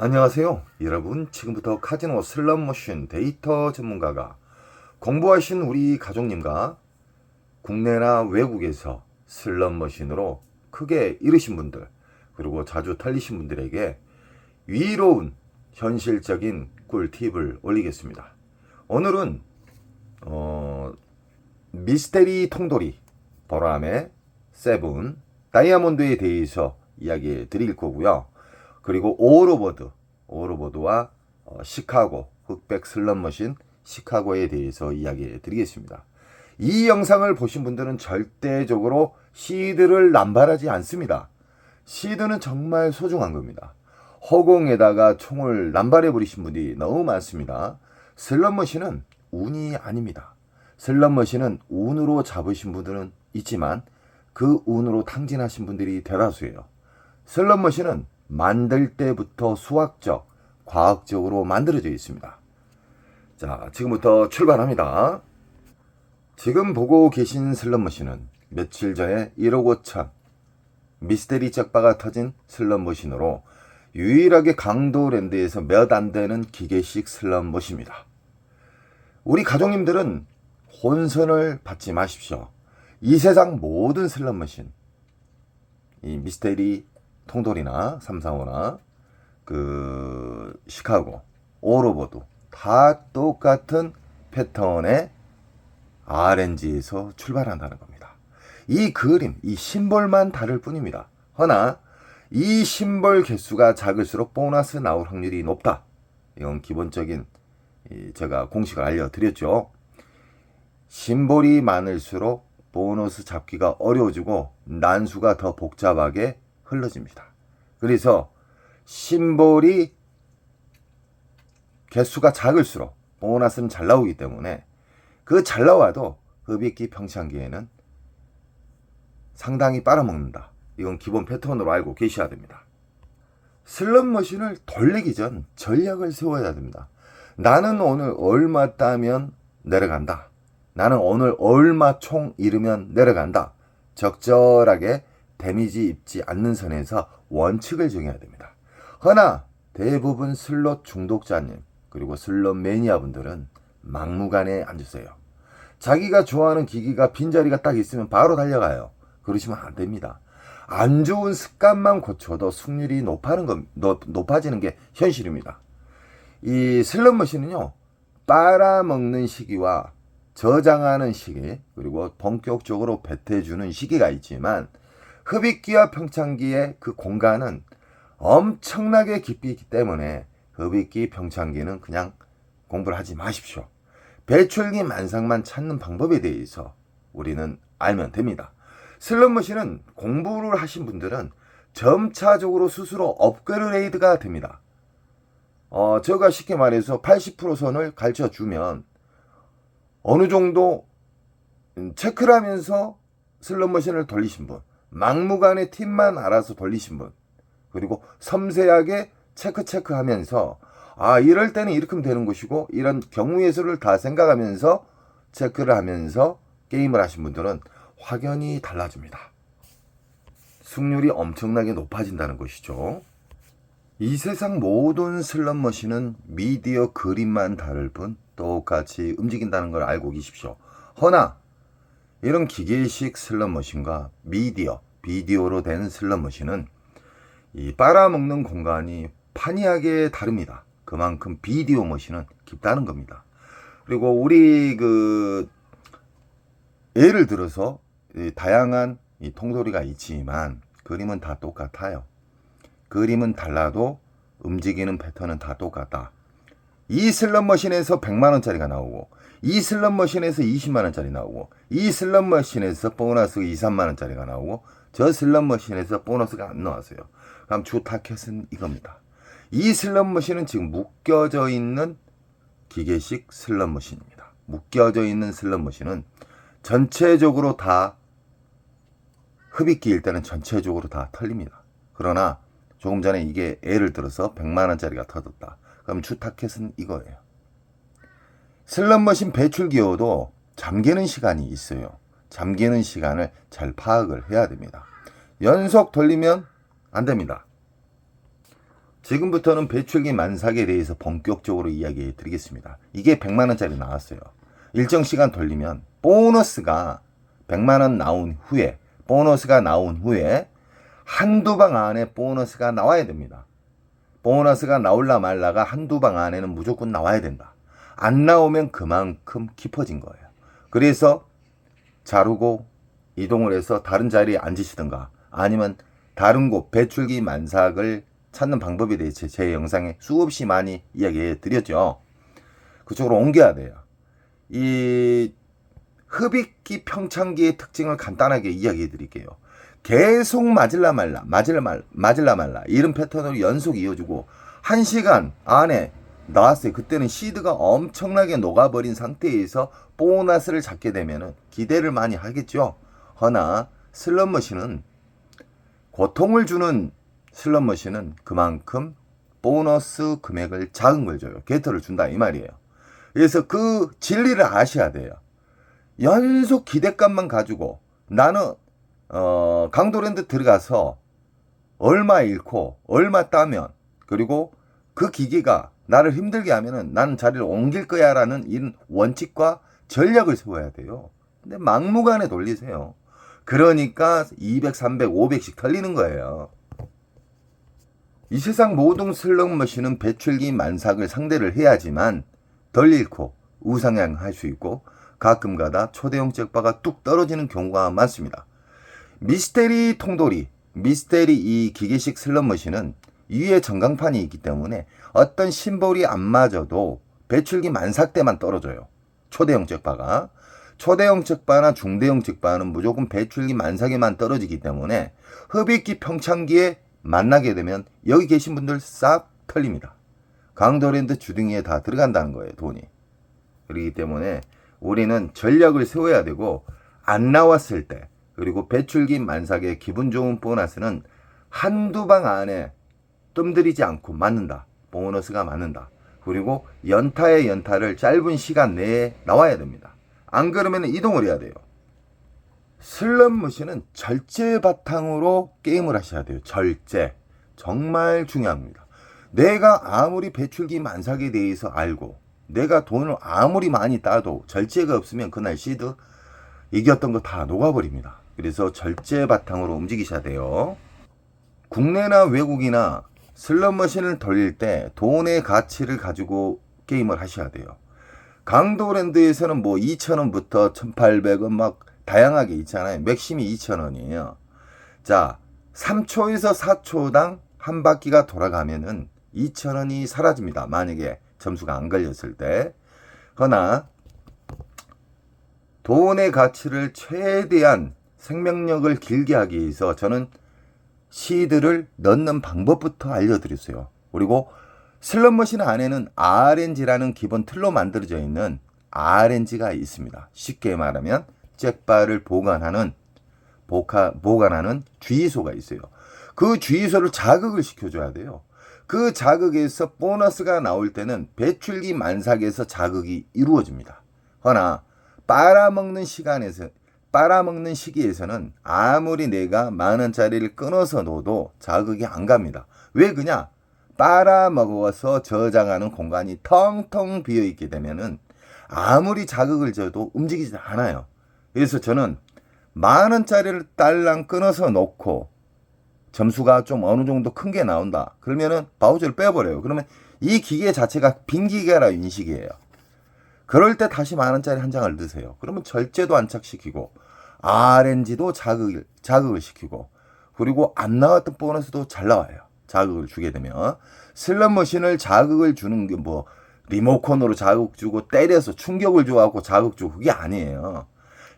안녕하세요. 여러분, 지금부터 카지노 슬롯머신 데이터 전문가가 공부하신 우리 가족님과 국내나 외국에서 슬롯머신으로 크게 잃으신 분들, 그리고 자주 털리신 분들에게 위로운 현실적인 꿀팁을 올리겠습니다. 오늘은 미스테리 통돌이 보람의 세븐 다이아몬드에 대해서 이야기 드릴 거고요. 그리고 오로보드와 시카고 흑백 슬롯머신 시카고에 대해서 이야기 드리겠습니다. 이 영상을 보신 분들은 절대적으로 시드를 남발하지 않습니다. 시드는 정말 소중한 겁니다. 허공에다가 총을 남발해 버리신 분이 너무 많습니다. 슬롯머신은 운이 아닙니다. 슬롯머신은 운으로 잡으신 분들은 있지만 그 운으로 탕진하신 분들이 대다수예요. 슬롯머신은 만들 때부터 수학적, 과학적으로 만들어져 있습니다. 자, 지금부터 출발합니다. 지금 보고 계신 슬롯머신은 며칠 전에 1억 5천 미스테리 짝바가 터진 슬롯머신으로 유일하게 강도랜드에서 몇 안 되는 기계식 슬롯머신입니다. 우리 가족님들은 혼선을 받지 마십시오. 이 세상 모든 슬롯머신, 이 미스테리 통돌이나 345나 시카고, 오로보드 다 똑같은 패턴의 RNG에서 출발한다는 겁니다. 이 그림, 이 심볼만 다를 뿐입니다. 허나 이 심볼 개수가 작을수록 보너스 나올 확률이 높다. 이건 기본적인 제가 공식을 알려드렸죠. 심볼이 많을수록 보너스 잡기가 어려워지고 난수가 더 복잡하게 흘러집니다. 그래서 심볼이 개수가 작을수록 보너스는 잘 나오기 때문에 그 잘 나와도 흡입기 평창기에는 상당히 빨아먹는다. 이건 기본 패턴으로 알고 계셔야 됩니다. 슬롯머신을 돌리기 전 전략을 세워야 됩니다. 나는 오늘 얼마 따면 내려간다. 나는 오늘 얼마 총 잃으면 내려간다. 적절하게 데미지 입지 않는 선에서 원칙을 정해야 됩니다. 허나 대부분 슬롯 중독자님 그리고 슬롯 매니아분들은 막무가내에 앉으세요. 자기가 좋아하는 기기가 빈자리가 딱 있으면 바로 달려가요. 그러시면 안 됩니다. 안 좋은 습관만 고쳐도 승률이 높아지는 게 현실입니다. 이 슬롯머신은요, 빨아먹는 시기와 저장하는 시기, 그리고 본격적으로 배태주는 시기가 있지만 흡입기와 평창기의 그 공간은 엄청나게 깊이 있기 때문에 흡입기, 평창기는 그냥 공부를 하지 마십시오. 배출기 만상만 찾는 방법에 대해서 우리는 알면 됩니다. 슬롯머신은 공부를 하신 분들은 점차적으로 스스로 업그레이드가 됩니다. 제가 쉽게 말해서 80% 선을 가르쳐 주면 어느 정도 체크를 하면서 슬롯머신을 돌리신 분, 막무가내 팁만 알아서 돌리신 분, 그리고 섬세하게 체크하면서 이럴 때는 이렇게 하면 되는 것이고 이런 경우의 수를 다 생각하면서 체크를 하면서 게임을 하신 분들은 확연히 달라집니다. 승률이 엄청나게 높아진다는 것이죠. 이 세상 모든 슬롯머신은 미디어 그림만 다를 뿐 똑같이 움직인다는 걸 알고 계십시오. 허나 이런 기계식 슬롯머신과 비디오로 된 슬롯머신은 이 빨아먹는 공간이 판이하게 다릅니다. 그만큼 비디오 머신은 깊다는 겁니다. 그리고 우리 예를 들어서 다양한 이 통돌이가 있지만 그림은 다 똑같아요. 그림은 달라도 움직이는 패턴은 다 똑같다. 이 슬롯머신에서 100만원짜리가 나오고 이 슬롯머신에서 20만원짜리 나오고 이 슬롯머신에서 보너스 2, 3만원짜리가 나오고 저 슬롯머신에서 보너스가 안 나왔어요. 그럼 주 타켓은 이겁니다. 이 슬롯머신은 지금 묶여져 있는 기계식 슬롯머신입니다. 묶여져 있는 슬롯머신은 전체적으로 다 흡입기일 때는 전체적으로 다 털립니다. 그러나 조금 전에 이게 예를 들어서 100만원짜리가 터졌다. 그럼 주 타켓은 이거예요. 슬롯머신 배출기어도 잠기는 시간이 있어요. 잠기는 시간을 잘 파악을 해야 됩니다. 연속 돌리면 안 됩니다. 지금부터는 배출기 만삭에 대해서 본격적으로 이야기해 드리겠습니다. 이게 100만원짜리 나왔어요. 일정 시간 돌리면 보너스가 100만원 나온 후에 한두 방 안에 보너스가 나와야 됩니다. 보너스가 나올라 말라가 한두 방 안에는 무조건 나와야 된다. 안 나오면 그만큼 깊어진 거예요. 그래서 자르고 이동을 해서 다른 자리에 앉으시든가 아니면 다른 곳 배출기 만삭을 찾는 방법에 대해서 제 영상에 수없이 많이 이야기해 드렸죠. 그쪽으로 옮겨야 돼요. 이 흡입기 평창기의 특징을 간단하게 이야기해 드릴게요. 계속 맞을라 말라 이런 패턴으로 연속 이어주고 1시간 안에 나왔어요. 그때는 시드가 엄청나게 녹아버린 상태에서 보너스를 잡게 되면 기대를 많이 하겠죠. 허나 슬롯머신은 고통을 주는 슬롯머신은 그만큼 보너스 금액을 작은 걸 줘요. 게터를 준다 이 말이에요. 그래서 그 진리를 아셔야 돼요. 연속 기대감만 가지고 나는 강도랜드 들어가서 얼마 잃고 얼마 따면 그리고 그 기계가 나를 힘들게 하면은 나는 자리를 옮길 거야 라는 이런 원칙과 전략을 세워야 돼요. 근데 막무가내 돌리세요. 그러니까 200, 300, 500씩 털리는 거예요. 이 세상 모든 슬롯머신은 배출기 만삭을 상대를 해야지만 덜 잃고 우상향할 수 있고 가끔가다 초대형 잭바가 뚝 떨어지는 경우가 많습니다. 미스테리 통돌이, 미스테리 이 기계식 슬롯머신은 위에 전광판이 있기 때문에 어떤 심볼이 안 맞아도 배출기 만삭 때만 떨어져요. 초대형 잭바가. 초대형 잭바나 중대형 잭바는 무조건 배출기 만삭에만 떨어지기 때문에 흡입기 평창기에 만나게 되면 여기 계신 분들 싹 털립니다. 강도랜드 주둥이에 다 들어간다는 거예요, 돈이. 그렇기 때문에 우리는 전략을 세워야 되고 안 나왔을 때 그리고 배출기 만삭의 기분 좋은 보너스는 한두 방 안에 뜸들이지 않고 맞는다. 보너스가 맞는다. 그리고 연타의 연타를 짧은 시간 내에 나와야 됩니다. 안 그러면 이동을 해야 돼요. 슬롯머신은 절제 바탕으로 게임을 하셔야 돼요. 절제. 정말 중요합니다. 내가 아무리 배출기 만삭에 대해서 알고 내가 돈을 아무리 많이 따도 절제가 없으면 그날 시드 이겼던 거 다 녹아버립니다. 그래서 절제 바탕으로 움직이셔야 돼요. 국내나 외국이나 슬롯머신을 돌릴 때 돈의 가치를 가지고 게임을 하셔야 돼요. 강도랜드에서는 뭐 2,000원부터 1,800원 막 다양하게 있잖아요. 맥심이 2,000원이에요. 자, 3초에서 4초당 한 바퀴가 돌아가면은 2,000원이 사라집니다. 만약에 점수가 안 걸렸을 때. 허나 돈의 가치를 최대한 생명력을 길게 하기 위해서 저는 시드를 넣는 방법부터 알려드렸어요. 그리고 슬롯머신 안에는 RNG라는 기본 틀로 만들어져 있는 RNG가 있습니다. 쉽게 말하면 잭바를 보관하는 주의소가 있어요. 그 주의소를 자극을 시켜줘야 돼요. 그 자극에서 보너스가 나올 때는 배출기 만삭에서 자극이 이루어집니다. 허나 빨아먹는 시기에서는 아무리 내가 10,000원짜리를 끊어서 놓아도 자극이 안 갑니다. 왜 그냐? 빨아먹어서 저장하는 공간이 텅텅 비어있게 되면은 아무리 자극을 줘도 움직이지 않아요. 그래서 저는 10,000원짜리를 딸랑 끊어서 놓고 점수가 좀 어느 정도 큰 게 나온다. 그러면은 바우처를 빼버려요. 그러면 이 기계 자체가 빈 기계라 인식이에요. 그럴 때 다시 10,000원짜리 한 장을 넣으세요. 그러면 절제도 안착시키고 RNG도 자극을 시키고 그리고 안 나왔던 보너스도 잘 나와요. 자극을 주게 되면 슬롯머신을 자극을 주는 게 뭐 리모컨으로 자극 주고 때려서 충격을 줘갖고 자극 주고 그게 아니에요.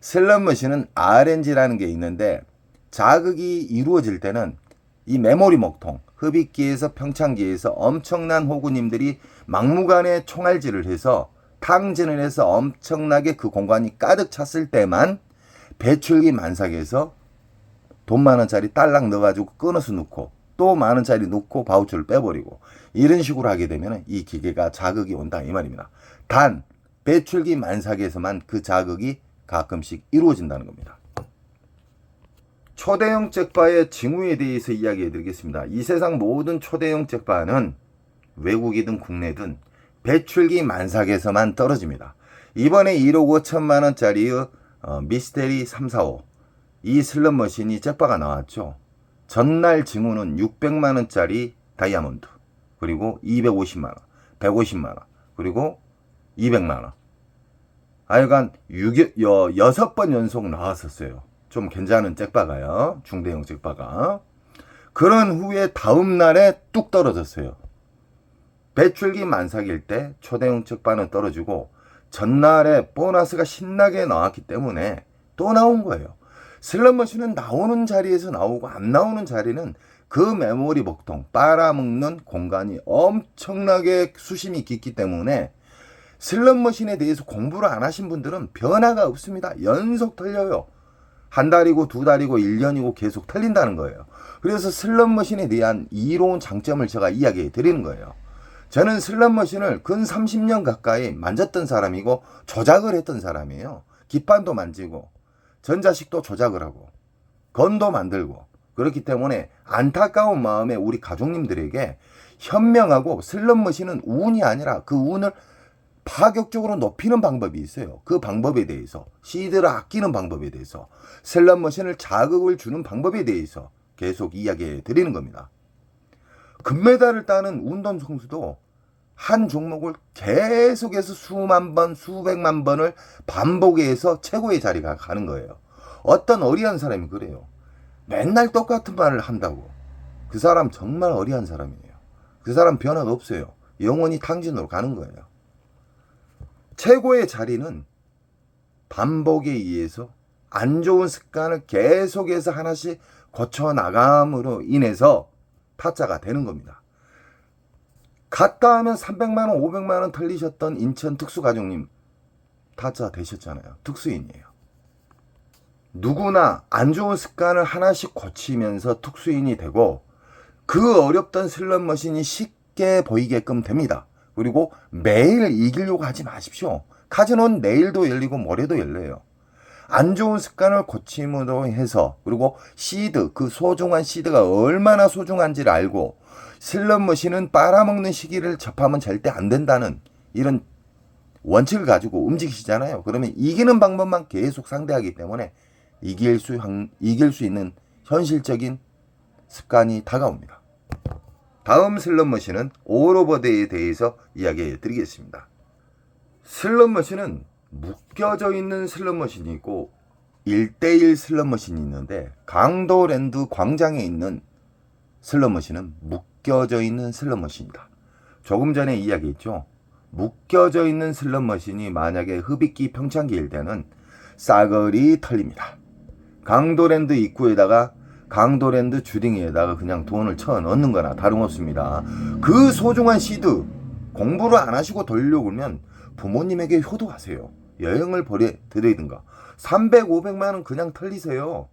슬롯머신은 RNG라는 게 있는데 자극이 이루어질 때는 이 메모리 먹통, 흡입기에서 평창기에서 엄청난 호구님들이 막무가내 총알질을 해서 탕진을 해서 엄청나게 그 공간이 가득 찼을 때만 배출기 만삭에서 돈 10,000원짜리 딸랑 넣어가지고 끊어서 넣고 또 10,000원짜리 넣고 바우처를 빼버리고 이런 식으로 하게 되면 이 기계가 자극이 온다 이 말입니다. 단 배출기 만삭에서만 그 자극이 가끔씩 이루어진다는 겁니다. 초대형 잭바의 징후에 대해서 이야기해 드리겠습니다. 이 세상 모든 초대형 잭바는 외국이든 국내든 배출기 만삭에서만 떨어집니다. 이번에 1억 5천만 원짜리의 미스테리 345 이 슬롯머신이 잭바가 나왔죠. 전날 징후는 600만 원짜리 다이아몬드, 그리고 250만 원, 150만 원, 그리고 200만 원. 하여간 6번 연속 나왔었어요. 좀 괜찮은 잭바가요. 중대형 잭바가. 그런 후에 다음 날에 뚝 떨어졌어요. 배출기 만삭일 때 초대형 잭바는 떨어지고 전날에 보너스가 신나게 나왔기 때문에 또 나온 거예요. 슬롯머신은 나오는 자리에서 나오고 안 나오는 자리는 그 메모리 복통, 빨아먹는 공간이 엄청나게 수심이 깊기 때문에 슬롯머신에 대해서 공부를 안 하신 분들은 변화가 없습니다. 연속 틀려요. 한 달이고 두 달이고 1년이고 계속 틀린다는 거예요. 그래서 슬롯머신에 대한 이로운 장점을 제가 이야기해 드리는 거예요. 저는 슬롯머신을 근 30년 가까이 만졌던 사람이고 조작을 했던 사람이에요. 기판도 만지고 전자식도 조작을 하고 건도 만들고 그렇기 때문에 안타까운 마음에 우리 가족님들에게 현명하고 슬롯머신은 운이 아니라 그 운을 파격적으로 높이는 방법이 있어요. 그 방법에 대해서 시드를 아끼는 방법에 대해서 슬롯머신을 자극을 주는 방법에 대해서 계속 이야기해 드리는 겁니다. 금메달을 따는 운동 선수도 한 종목을 계속해서 수만 번, 수백만 번을 반복해서 최고의 자리가 가는 거예요. 어떤 어리한 사람이 그래요. 맨날 똑같은 말을 한다고. 그 사람 정말 어리한 사람이에요. 그 사람 변화가 없어요. 영원히 탕진으로 가는 거예요. 최고의 자리는 반복에 의해서 안 좋은 습관을 계속해서 하나씩 고쳐 나감으로 인해서 타짜가 되는 겁니다. 갔다 하면 300만 원, 500만 원 털리셨던 인천 특수가족님 타짜 되셨잖아요. 특수인이에요. 누구나 안 좋은 습관을 하나씩 고치면서 특수인이 되고 그 어렵던 슬롯머신이 쉽게 보이게끔 됩니다. 그리고 매일 이기려고 하지 마십시오. 카지노는 내일도 열리고 모레도 열려요. 안 좋은 습관을 고침으로 해서 그리고 시드, 그 소중한 시드가 얼마나 소중한지를 알고 슬롯머신은 빨아먹는 시기를 접하면 절대 안 된다는 이런 원칙을 가지고 움직이시잖아요. 그러면 이기는 방법만 계속 상대하기 때문에 이길 수 있는 현실적인 습관이 다가옵니다. 다음 슬롯머신은 올오버데이에 대해서 이야기해 드리겠습니다. 슬롯머신은 묶여져 있는 슬롯머신이 있고 1대1 슬롯머신이 있는데 강도랜드 광장에 있는 슬롯머신은 묶여져 있는 슬롯머신이다. 조금 전에 이야기했죠. 묶여져 있는 슬롯머신이 만약에 흡입기 평창기일 때는 싸그리 털립니다. 강도랜드 입구에다가 강도랜드 주딩에다가 그냥 돈을 쳐 넣는 거나 다름없습니다. 그 소중한 시드 공부를 안 하시고 돌려고 그러면 부모님에게 효도하세요. 여행을 보내드리든가 300, 500만 원 그냥 털리세요.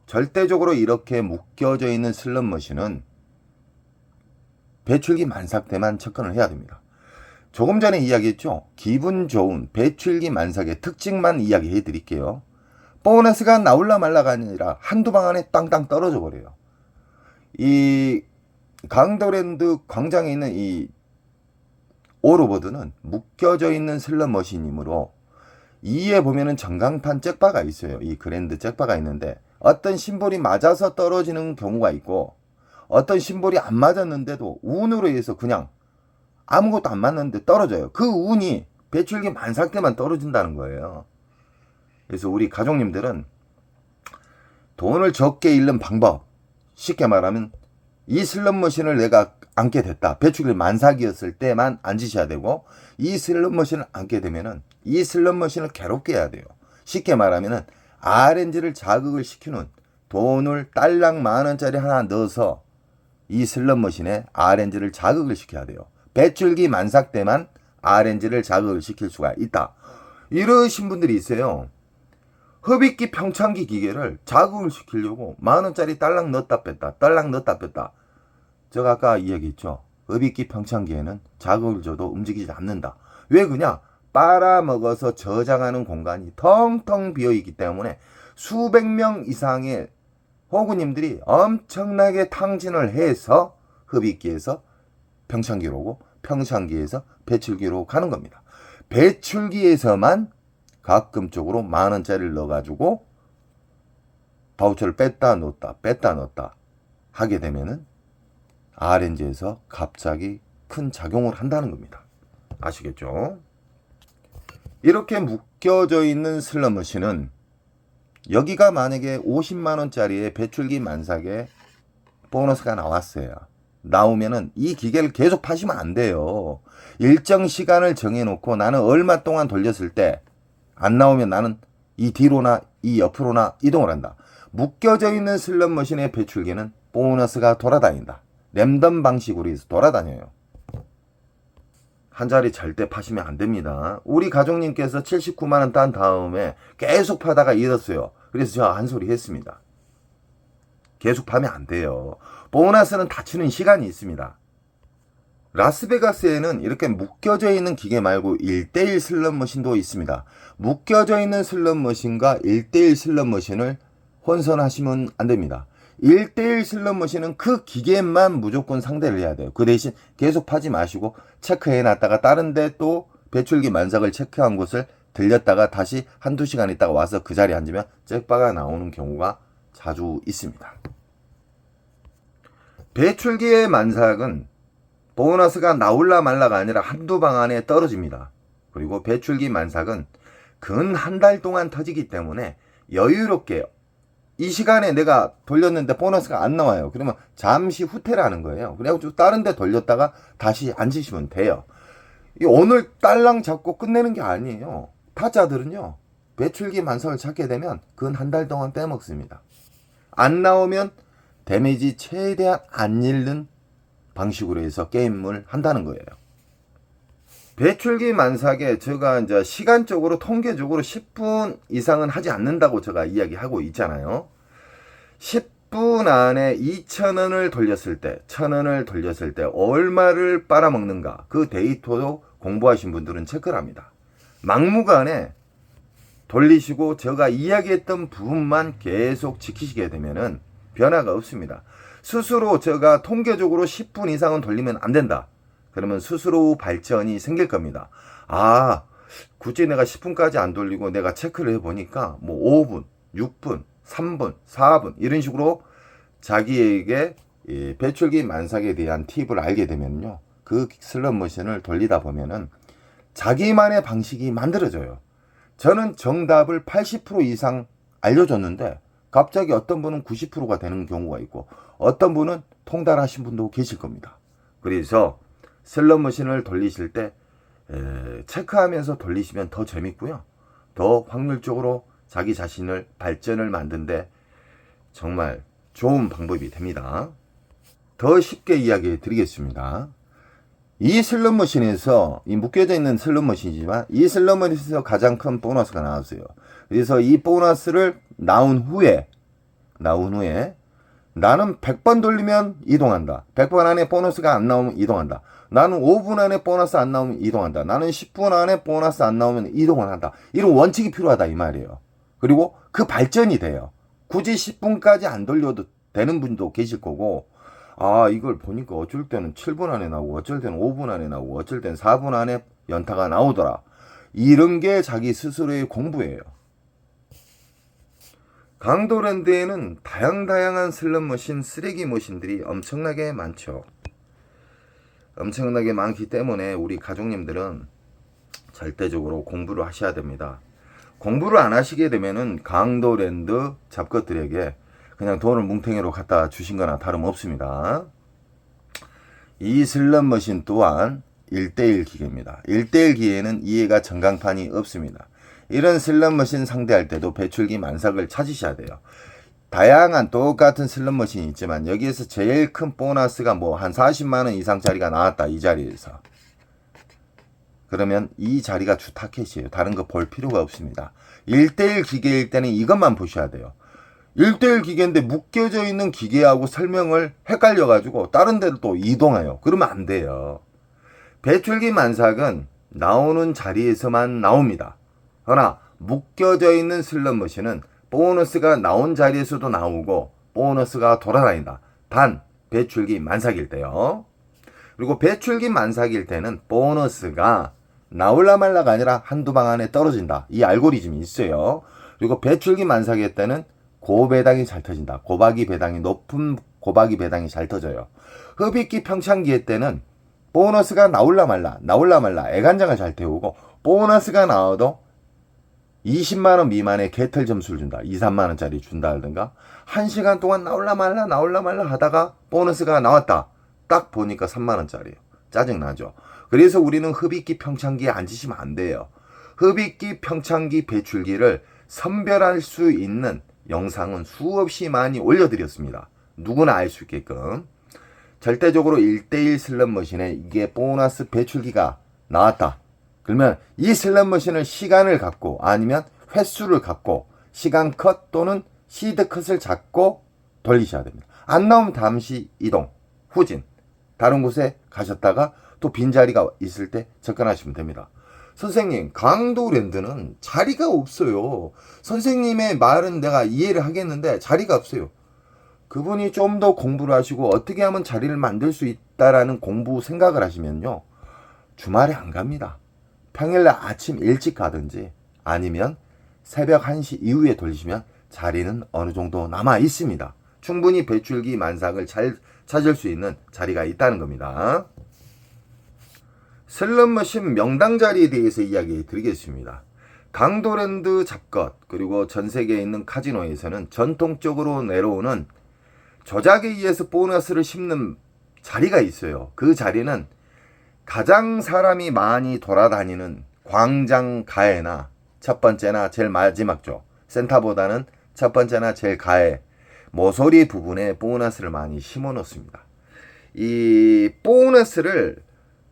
절대적으로 이렇게 묶여져 있는 슬롯머신은 배출기 만삭 때만 접근을 해야 됩니다. 조금 전에 이야기했죠. 기분 좋은 배출기 만삭의 특징만 이야기해 드릴게요. 보너스가 나올라 말라가 아니라 한두 방 안에 땅땅 떨어져 버려요. 이 강도랜드 광장에 있는 이 올오버드는 묶여져 있는 슬롯머신이므로 이에 보면은 전광판 잭바가 있어요. 이 그랜드 잭바가 있는데 어떤 심볼이 맞아서 떨어지는 경우가 있고 어떤 심볼이 안 맞았는데도 운으로 해서 그냥 아무것도 안 맞는데 떨어져요. 그 운이 배출기 만삭 때만 떨어진다는 거예요. 그래서 우리 가족님들은 돈을 적게 잃는 방법, 쉽게 말하면 이 슬롯머신을 내가 앉게 됐다. 배출기 만삭이었을 때만 앉으셔야 되고 이 슬롯머신을 앉게 되면은 이 슬롯머신을 괴롭게 해야 돼요. 쉽게 말하면은 RNG를 자극을 시키는 돈을 딸랑 만원짜리 하나 넣어서 이 슬롯머신에 RNG를 자극을 시켜야 돼요. 배출기 만삭 때만 RNG를 자극을 시킬 수가 있다. 이러신 분들이 있어요. 흡입기 평창기 기계를 자극을 시키려고 만원짜리 딸랑 넣었다 뺐다 딸랑 넣었다 뺐다. 제가 아까 이야기했죠. 흡입기 평창기에는 자극을 줘도 움직이지 않는다. 왜 그냐? 빨아먹어서 저장하는 공간이 텅텅 비어있기 때문에 수백 명 이상의 호구님들이 엄청나게 탕진을 해서 흡입기에서 평창기로 오고 평창기에서 배출기로 가는 겁니다. 배출기에서만 가끔적으로 10,000원짜리를 넣어가지고 바우처를 뺐다 넣었다 하게 되면은 RNG에서 갑자기 큰 작용을 한다는 겁니다. 아시겠죠? 이렇게 묶여져 있는 슬롯머신은 여기가 만약에 50만원짜리의 배출기 만삭에 보너스가 나왔어요. 나오면은 이 기계를 계속 파시면 안 돼요. 일정 시간을 정해놓고 나는 얼마 동안 돌렸을 때 안 나오면 나는 이 뒤로나 이 옆으로나 이동을 한다. 묶여져 있는 슬롯머신의 배출기는 보너스가 돌아다닌다. 랜덤 방식으로 해서 돌아다녀요. 한 자리 절대 파시면 안 됩니다. 우리 가족님께서 79만원 딴 다음에 계속 파다가 잃었어요. 그래서 제가 한 소리 했습니다. 계속 파면 안 돼요. 보너스는 닫히는 시간이 있습니다. 라스베가스에는 이렇게 묶여져 있는 기계 말고 1대1 슬롯머신도 있습니다. 묶여져 있는 슬롯머신과 1대1 슬롯머신을 혼선하시면 안 됩니다. 1대1 슬롯머신은 그 기계만 무조건 상대를 해야 돼요. 그 대신 계속 파지 마시고 체크해 놨다가 다른 데 또 배출기 만삭을 체크한 곳을 들렸다가 다시 한두 시간 있다가 와서 그 자리에 앉으면 잭바가 나오는 경우가 자주 있습니다. 배출기의 만삭은 보너스가 나올라 말라가 아니라 한두 방 안에 떨어집니다. 그리고 배출기 만삭은 근 한 달 동안 터지기 때문에 여유롭게 이 시간에 내가 돌렸는데 보너스가 안 나와요. 그러면 잠시 후퇴를 하는 거예요. 그래가지고 다른 데 돌렸다가 다시 앉으시면 돼요. 오늘 딸랑 잡고 끝내는 게 아니에요. 타짜들은요, 배출기 만삭을 찾게 되면 근 한 달 동안 빼먹습니다. 안 나오면 데미지 최대한 안 잃는 방식으로 해서 게임을 한다는 거예요. 배출기 만삭에 제가 이제 시간적으로 통계적으로 10분 이상은 하지 않는다고 제가 이야기하고 있잖아요. 10분 안에 2,000원을 돌렸을 때, 1,000원을 돌렸을 때 얼마를 빨아먹는가, 그 데이터도 공부하신 분들은 체크를 합니다. 막무가내 돌리시고 제가 이야기했던 부분만 계속 지키시게 되면은 변화가 없습니다. 스스로 제가 통계적으로 10분 이상은 돌리면 안 된다. 그러면 스스로 발전이 생길 겁니다. 아, 굳이 내가 10분까지 안 돌리고 내가 체크를 해보니까 뭐 5분, 6분, 3분, 4분 이런 식으로 자기에게 배출기 만삭에 대한 팁을 알게 되면요, 그 슬롯머신을 돌리다 보면은 자기만의 방식이 만들어져요. 저는 정답을 80% 이상 알려줬는데 갑자기 어떤 분은 90%가 되는 경우가 있고 어떤 분은 통달하신 분도 계실 겁니다. 그래서 슬롯머신을 돌리실 때 체크하면서 돌리시면 더 재밌고요, 더 확률적으로 자기 자신을 발전을 만드는데 정말 좋은 방법이 됩니다. 더 쉽게 이야기해 드리겠습니다. 이 슬롯머신에서, 이 묶여져 있는 슬롯머신이지만 이 슬롯머신에서 가장 큰 보너스가 나왔어요. 그래서 이 보너스를 나온 후에 나는 100번 돌리면 이동한다. 100번 안에 보너스가 안 나오면 이동한다. 나는 5분 안에 보너스 안 나오면 이동한다. 나는 10분 안에 보너스 안 나오면 이동을 한다. 이런 원칙이 필요하다 이 말이에요. 그리고 그 발전이 돼요. 굳이 10분까지 안 돌려도 되는 분도 계실 거고, 아, 이걸 보니까 어쩔 때는 7분 안에 나오고 어쩔 때는 5분 안에 나오고 어쩔 때는 4분 안에 연타가 나오더라. 이런 게 자기 스스로의 공부예요. 강도랜드에는 다양한 슬롯머신, 쓰레기 머신들이 엄청나게 많죠. 엄청나게 많기 때문에 우리 가족님들은 절대적으로 공부를 하셔야 됩니다. 공부를 안 하시게 되면은 강도랜드 잡것들에게 그냥 돈을 뭉탱이로 갖다 주신 거나 다름없습니다. 이 슬롯머신 또한 1대1 기계입니다. 1대1 기계에는 이해가 전광판이 없습니다. 이런 슬롯머신 상대할 때도 배출기 만삭을 찾으셔야 돼요. 다양한 똑같은 슬롯머신이 있지만 여기에서 제일 큰 보너스가 뭐 한 40만원 이상짜리가 나왔다, 이 자리에서. 그러면 이 자리가 주 타켓이에요. 다른 거 볼 필요가 없습니다. 1대1 기계일 때는 이것만 보셔야 돼요. 1대1 기계인데 묶여져 있는 기계하고 설명을 헷갈려가지고 다른 데로 또 이동해요. 그러면 안 돼요. 배출기 만삭은 나오는 자리에서만 나옵니다. 그러나 묶여져 있는 슬롯머신은 보너스가 나온 자리에서도 나오고 보너스가 돌아다닌다. 단 배출기 만삭일 때요. 그리고 배출기 만삭일 때는 보너스가 나올라 말라가 아니라 한두 방 안에 떨어진다. 이 알고리즘이 있어요. 그리고 배출기 만삭일 때는 고배당이 잘 터진다. 높은 고박이 배당이 잘 터져요. 흡입기 평창기일 때는 보너스가 나올라 말라 애간장을 잘 태우고, 보너스가 나와도 20만원 미만의 개털 점수를 준다. 2, 3만원짜리 준다든가, 1시간 동안 나올라 말라 하다가 보너스가 나왔다. 딱 보니까 3만원짜리예요. 짜증나죠. 그래서 우리는 흡입기 평창기에 앉으시면 안 돼요. 흡입기 평창기 배출기를 선별할 수 있는 영상은 수없이 많이 올려드렸습니다. 누구나 알 수 있게끔. 절대적으로 1대1 슬롯머신에 이게 보너스 배출기가 나왔다. 그러면 이 슬롯머신을 시간을 갖고, 아니면 횟수를 갖고 시간 컷 또는 시드 컷을 잡고 돌리셔야 됩니다. 안 나오면 잠시 이동, 후진, 다른 곳에 가셨다가 또 빈자리가 있을 때 접근하시면 됩니다. 선생님, 강도랜드는 자리가 없어요. 선생님의 말은 내가 이해를 하겠는데 자리가 없어요. 그분이 좀 더 공부를 하시고 어떻게 하면 자리를 만들 수 있다라는 공부 생각을 하시면요, 주말에 안 갑니다. 평일날 아침 일찍 가든지 아니면 새벽 1시 이후에 돌리시면 자리는 어느 정도 남아 있습니다. 충분히 배출기 만삭을 잘 찾을 수 있는 자리가 있다는 겁니다. 슬롯머신 명당 자리에 대해서 이야기 드리겠습니다. 강도랜드 잡것, 그리고 전 세계에 있는 카지노에서는 전통적으로 내려오는 조작에 의해서 보너스를 씹는 자리가 있어요. 그 자리는 가장 사람이 많이 돌아다니는 광장 가해나 첫 번째나 제일 마지막죠. 센터보다는 첫 번째나 제일 가해, 모서리 부분에 보너스를 많이 심어 놓습니다. 이 보너스를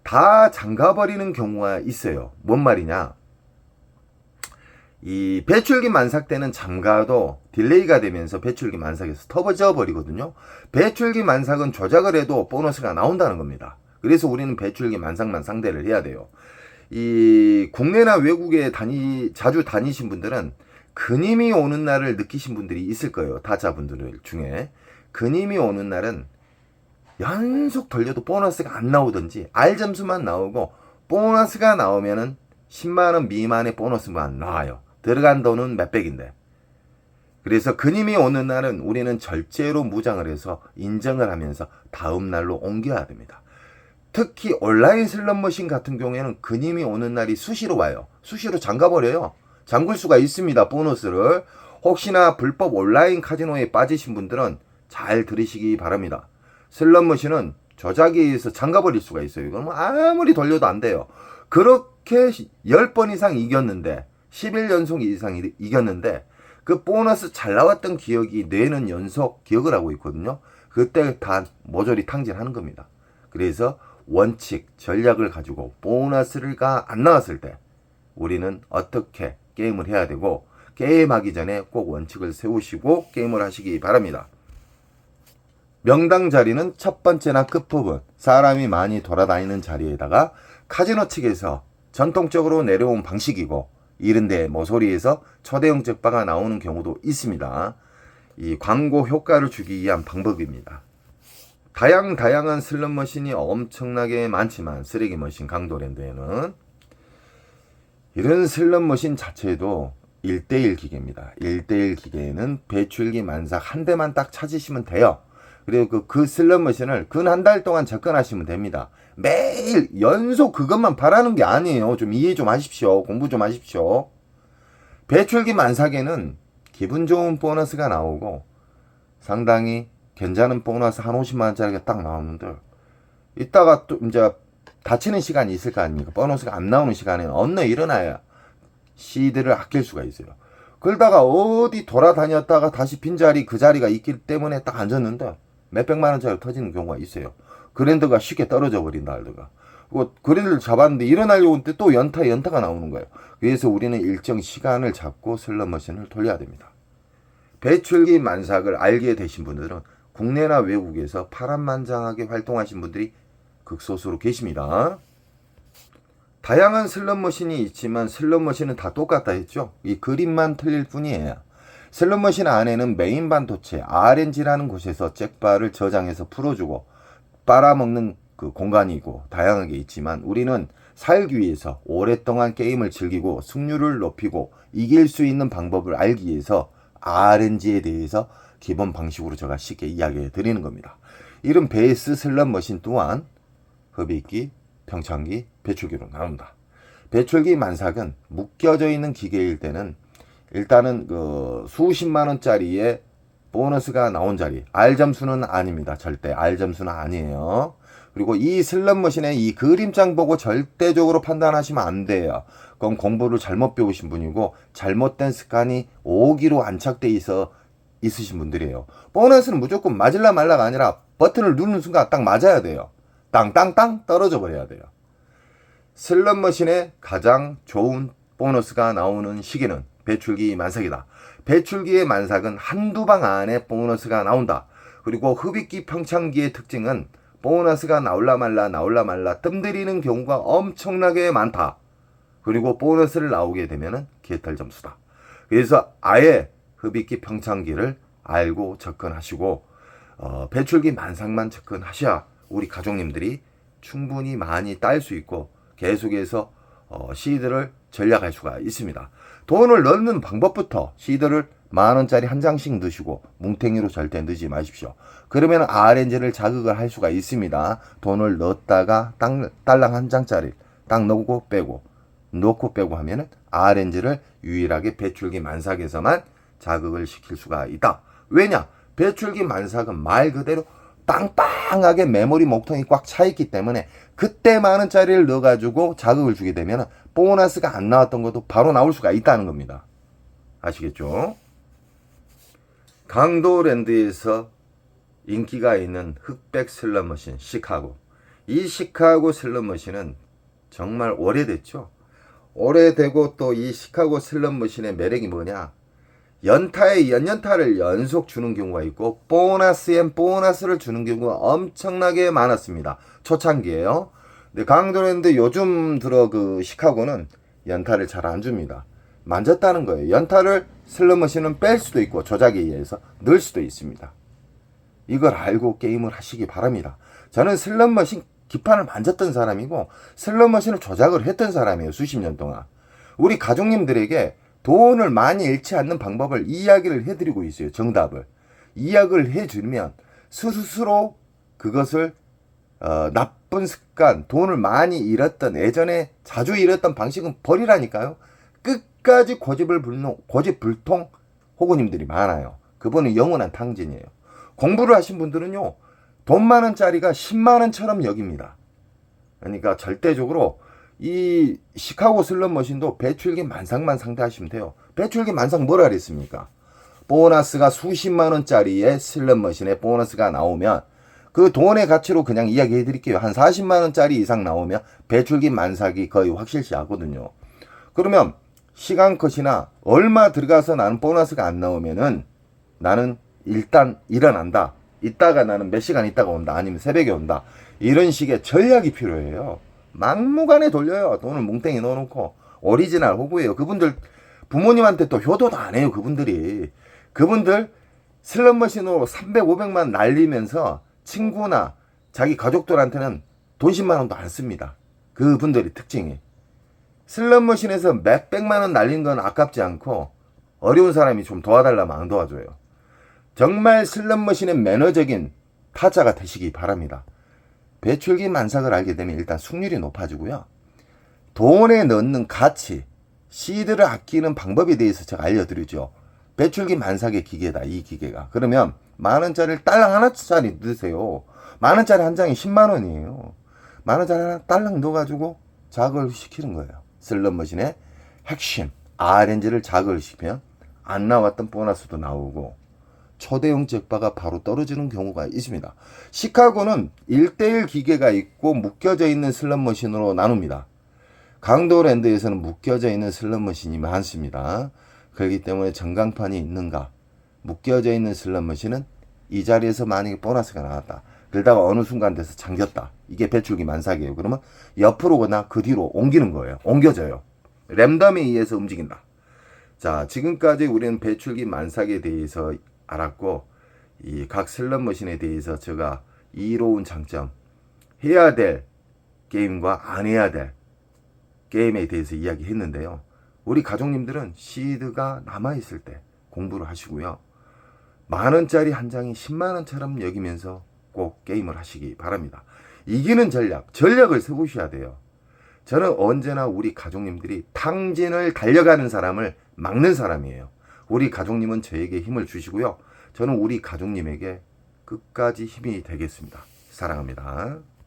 다 잠가버리는 경우가 있어요. 뭔 말이냐? 이 배출기 만삭 때는 잠가도 딜레이가 되면서 배출기 만삭에서 터져 버리거든요. 배출기 만삭은 조작을 해도 보너스가 나온다는 겁니다. 그래서 우리는 배출기 만삭만 상대를 해야 돼요. 이 국내나 외국에 자주 다니신 분들은 근임이 오는 날을 느끼신 분들이 있을 거예요. 타자분들 중에. 근임이 오는 날은 연속 돌려도 보너스가 안 나오든지 R점수만 나오고, 보너스가 나오면은 10만원 미만의 보너스만 나와요. 들어간 돈은 몇백인데. 그래서 근임이 오는 날은 우리는 절제로 무장을 해서 인정을 하면서 다음 날로 옮겨야 됩니다. 특히 온라인 슬롯머신 같은 경우에는 근임이 오는 날이 수시로 와요. 수시로 잠가버려요. 잠글 수가 있습니다. 보너스를. 혹시나 불법 온라인 카지노에 빠지신 분들은 잘 들으시기 바랍니다. 슬롯머신은 조작에 의해서 잠가버릴 수가 있어요. 그러면 아무리 돌려도 안 돼요. 그렇게 10번 이상 이겼는데, 11연속 이상 이겼는데, 그 보너스 잘 나왔던 기억이 뇌는 연속 기억을 하고 있거든요. 그때 다 모조리 탕진하는 겁니다. 그래서 원칙, 전략을 가지고 보너스가 안 나왔을 때 우리는 어떻게 게임을 해야 되고, 게임하기 전에 꼭 원칙을 세우시고 게임을 하시기 바랍니다. 명당 자리는 첫 번째나 끝부분, 사람이 많이 돌아다니는 자리에다가 카지노 측에서 전통적으로 내려온 방식이고, 이런데 모서리에서 초대형 적바가 나오는 경우도 있습니다. 이 광고 효과를 주기 위한 방법입니다. 다양한 슬롯머신이 엄청나게 많지만, 쓰레기머신 강도랜드에는 이런 슬롯머신 자체도 1대1 기계입니다. 1대1 기계에는 배출기 만삭 한 대만 딱 찾으시면 돼요. 그리고 그 슬롯머신을 근 한 달 동안 접근하시면 됩니다. 매일 연속 그것만 바라는 게 아니에요. 좀 이해 좀 하십시오. 공부 좀 하십시오. 배출기 만삭에는 기분 좋은 보너스가 나오고, 상당히 괜찮은 보너스 한 50만원짜리가 딱 나오는데, 이따가 또 이제 다치는 시간이 있을 거 아닙니까? 보너스가 안 나오는 시간에는 언제 일어나야 시드를 아낄 수가 있어요. 그러다가 어디 돌아다녔다가 다시 빈자리, 그 자리가 있기 때문에 딱 앉았는데 몇백만원짜리 터지는 경우가 있어요. 그랜드가 쉽게 떨어져 버린다 알드가. 그랜드를 잡았는데 일어나려고 할 때 또 연타가 나오는 거예요. 그래서 우리는 일정 시간을 잡고 슬롯머신을 돌려야 됩니다. 배출기 만삭을 알게 되신 분들은 국내나 외국에서 파란만장하게 활동하신 분들이 극소수로 계십니다. 다양한 슬롯머신이 있지만 슬롯머신은 다 똑같다 했죠. 이 그림만 틀릴 뿐이에요. 슬롯머신 안에는 메인 반도체 RNG라는 곳에서 잭바를 저장해서 풀어주고 빨아먹는 그 공간이고 다양하게 있지만 우리는 살기 위해서 오랫동안 게임을 즐기고 승률을 높이고 이길 수 있는 방법을 알기 위해서 RNG에 대해서 기본 방식으로 제가 쉽게 이야기해 드리는 겁니다. 이런 베이스 슬롯머신 또한 흡입기, 평창기, 배출기로 나온다. 배출기 만삭은 묶여져 있는 기계일 때는 일단은 그 수십만 원짜리의 보너스가 나온 자리, R 점수는 아닙니다. 절대 R 점수는 아니에요. 그리고 이 슬롯머신의 이 그림장 보고 절대적으로 판단하시면 안 돼요. 그건 공부를 잘못 배우신 분이고 잘못된 습관이 오기로 안착돼 있으신 분들이에요. 보너스는 무조건 맞을라 말라가 아니라 버튼을 누르는 순간 딱 맞아야 돼요. 땅땅땅 떨어져 버려야 돼요. 슬롯머신의 가장 좋은 보너스가 나오는 시기는 배출기 만삭이다. 배출기의 만삭은 한두 방 안에 보너스가 나온다. 그리고 흡입기 평창기의 특징은 보너스가 나올라 말라 뜸들이는 경우가 엄청나게 많다. 그리고 보너스를 나오게 되면은 개털 점수다. 그래서 아예 흡입기 평창기를 알고 접근하시고 배출기 만삭만 접근하셔야 우리 가족님들이 충분히 많이 딸 수 있고 계속해서 시드를 전략할 수가 있습니다. 돈을 넣는 방법부터 시드를 만원짜리 한 장씩 넣으시고 뭉탱이로 절대 넣지 마십시오. 그러면 RNG를 자극을 할 수가 있습니다. 돈을 넣었다가 딸랑 한 장짜리 딱 넣고 빼고 하면은 RNG를 유일하게 배출기 만삭에서만 자극을 시킬 수가 있다. 왜냐? 배출기 만삭은 말 그대로 빵빵하게 메모리 목통이 꽉 차있기 때문에 그때 만원짜리를 넣어가지고 자극을 주게 되면 보너스가 안 나왔던 것도 바로 나올 수가 있다는 겁니다. 아시겠죠? 강도랜드에서 인기가 있는 흑백 슬롯머신 시카고. 이 시카고 슬롯머신은 정말 오래됐죠. 오래되고 또 이 시카고 슬롯머신의 매력이 뭐냐? 연타에 연타를 연속 주는 경우가 있고 보너스를 주는 경우가 엄청나게 많았습니다. 초창기에요. 근데 강도랜드 요즘 들어 그 시카고는 연타를 잘 안 줍니다. 만졌다는 거예요. 연타를 슬롯머신은 뺄 수도 있고 조작에 의해서 넣을 수도 있습니다. 이걸 알고 게임을 하시기 바랍니다. 저는 슬롯머신 기판을 만졌던 사람이고 슬롯머신을 조작을 했던 사람이에요. 수십 년 동안. 우리 가족님들에게 돈을 많이 잃지 않는 방법을 이야기를 해드리고 있어요. 정답을. 이야기를 해주면 스스로 그것을 나쁜 습관, 돈을 많이 잃었던 예전에 자주 잃었던 방식은 버리라니까요. 끝까지 고집불통 호구님들이 많아요. 그분은 영원한 탕진이에요. 공부를 하신 분들은요. 돈 많은짜리가 10만원처럼 여깁니다. 그러니까 절대적으로 이 시카고 슬롯머신도 배출기 만삭만 상대하시면 돼요. 배출기 만삭 뭐라 그랬습니까? 보너스가 수십만원짜리의 슬롯머신에 보너스가 나오면 그 돈의 가치로 그냥 이야기해 드릴게요. 한 40만원짜리 이상 나오면 배출기 만삭이 거의 확실시 하거든요. 그러면 시간 컷이나 얼마 들어가서 나는 보너스가 안 나오면은 나는 일단 일어난다. 이따가 나는 몇 시간 있다가 온다. 아니면 새벽에 온다. 이런 식의 전략이 필요해요. 막무가내 돌려요. 돈을 뭉탱이 넣어놓고. 오리지널 호구예요. 그분들 부모님한테 또 효도도 안 해요. 그분들 슬롯머신으로 300, 500만 날리면서 친구나 자기 가족들한테는 돈 10만 원도 안 씁니다. 그분들의 특징이. 슬롯머신에서 몇백만 원 날린 건 아깝지 않고 어려운 사람이 좀 도와달라면 안 도와줘요. 정말 슬롯머신의 매너적인 타자가 되시기 바랍니다. 배출기 만삭을 알게 되면 일단 승률이 높아지고요. 돈에 넣는 가치, 시드를 아끼는 방법에 대해서 제가 알려드리죠. 배출기 만삭의 기계다, 이 기계가. 그러면 만원짜리를 딸랑 하나짜리 넣으세요. 만원짜리 한 장이 10만원이에요. 만원짜리 하나 딸랑 넣어가지고 자극을 시키는 거예요. 슬롯머신의 핵심, RNG를 자극을 시키면 안 나왔던 보너스도 나오고 초대형 잭바가 바로 떨어지는 경우가 있습니다. 시카고는 1대1 기계가 있고 묶여져 있는 슬롯머신으로 나눕니다. 강도랜드에서는 묶여져 있는 슬롯머신이 많습니다. 그렇기 때문에 전광판이 있는가? 묶여져 있는 슬롯머신은 이 자리에서 만약에 보너스가 나왔다. 그러다가 어느 순간 돼서 잠겼다. 이게 배출기 만삭이에요. 그러면 옆으로거나 그 뒤로 옮기는 거예요. 옮겨져요. 랜덤에 의해서 움직인다. 자, 지금까지 우리는 배출기 만삭에 대해서 알았고, 이 각 슬롯머신에 대해서 제가 이로운 장점, 해야 될 게임과 안 해야 될 게임에 대해서 이야기했는데요. 우리 가족님들은 시드가 남아있을 때 공부를 하시고요. 만원짜리 한 장이 10만원처럼 여기면서 꼭 게임을 하시기 바랍니다. 이기는 전략을 세우셔야 돼요. 저는 언제나 우리 가족님들이 탕진을 달려가는 사람을 막는 사람이에요. 우리 가족님은 저에게 힘을 주시고요. 저는 우리 가족님에게 끝까지 힘이 되겠습니다. 사랑합니다.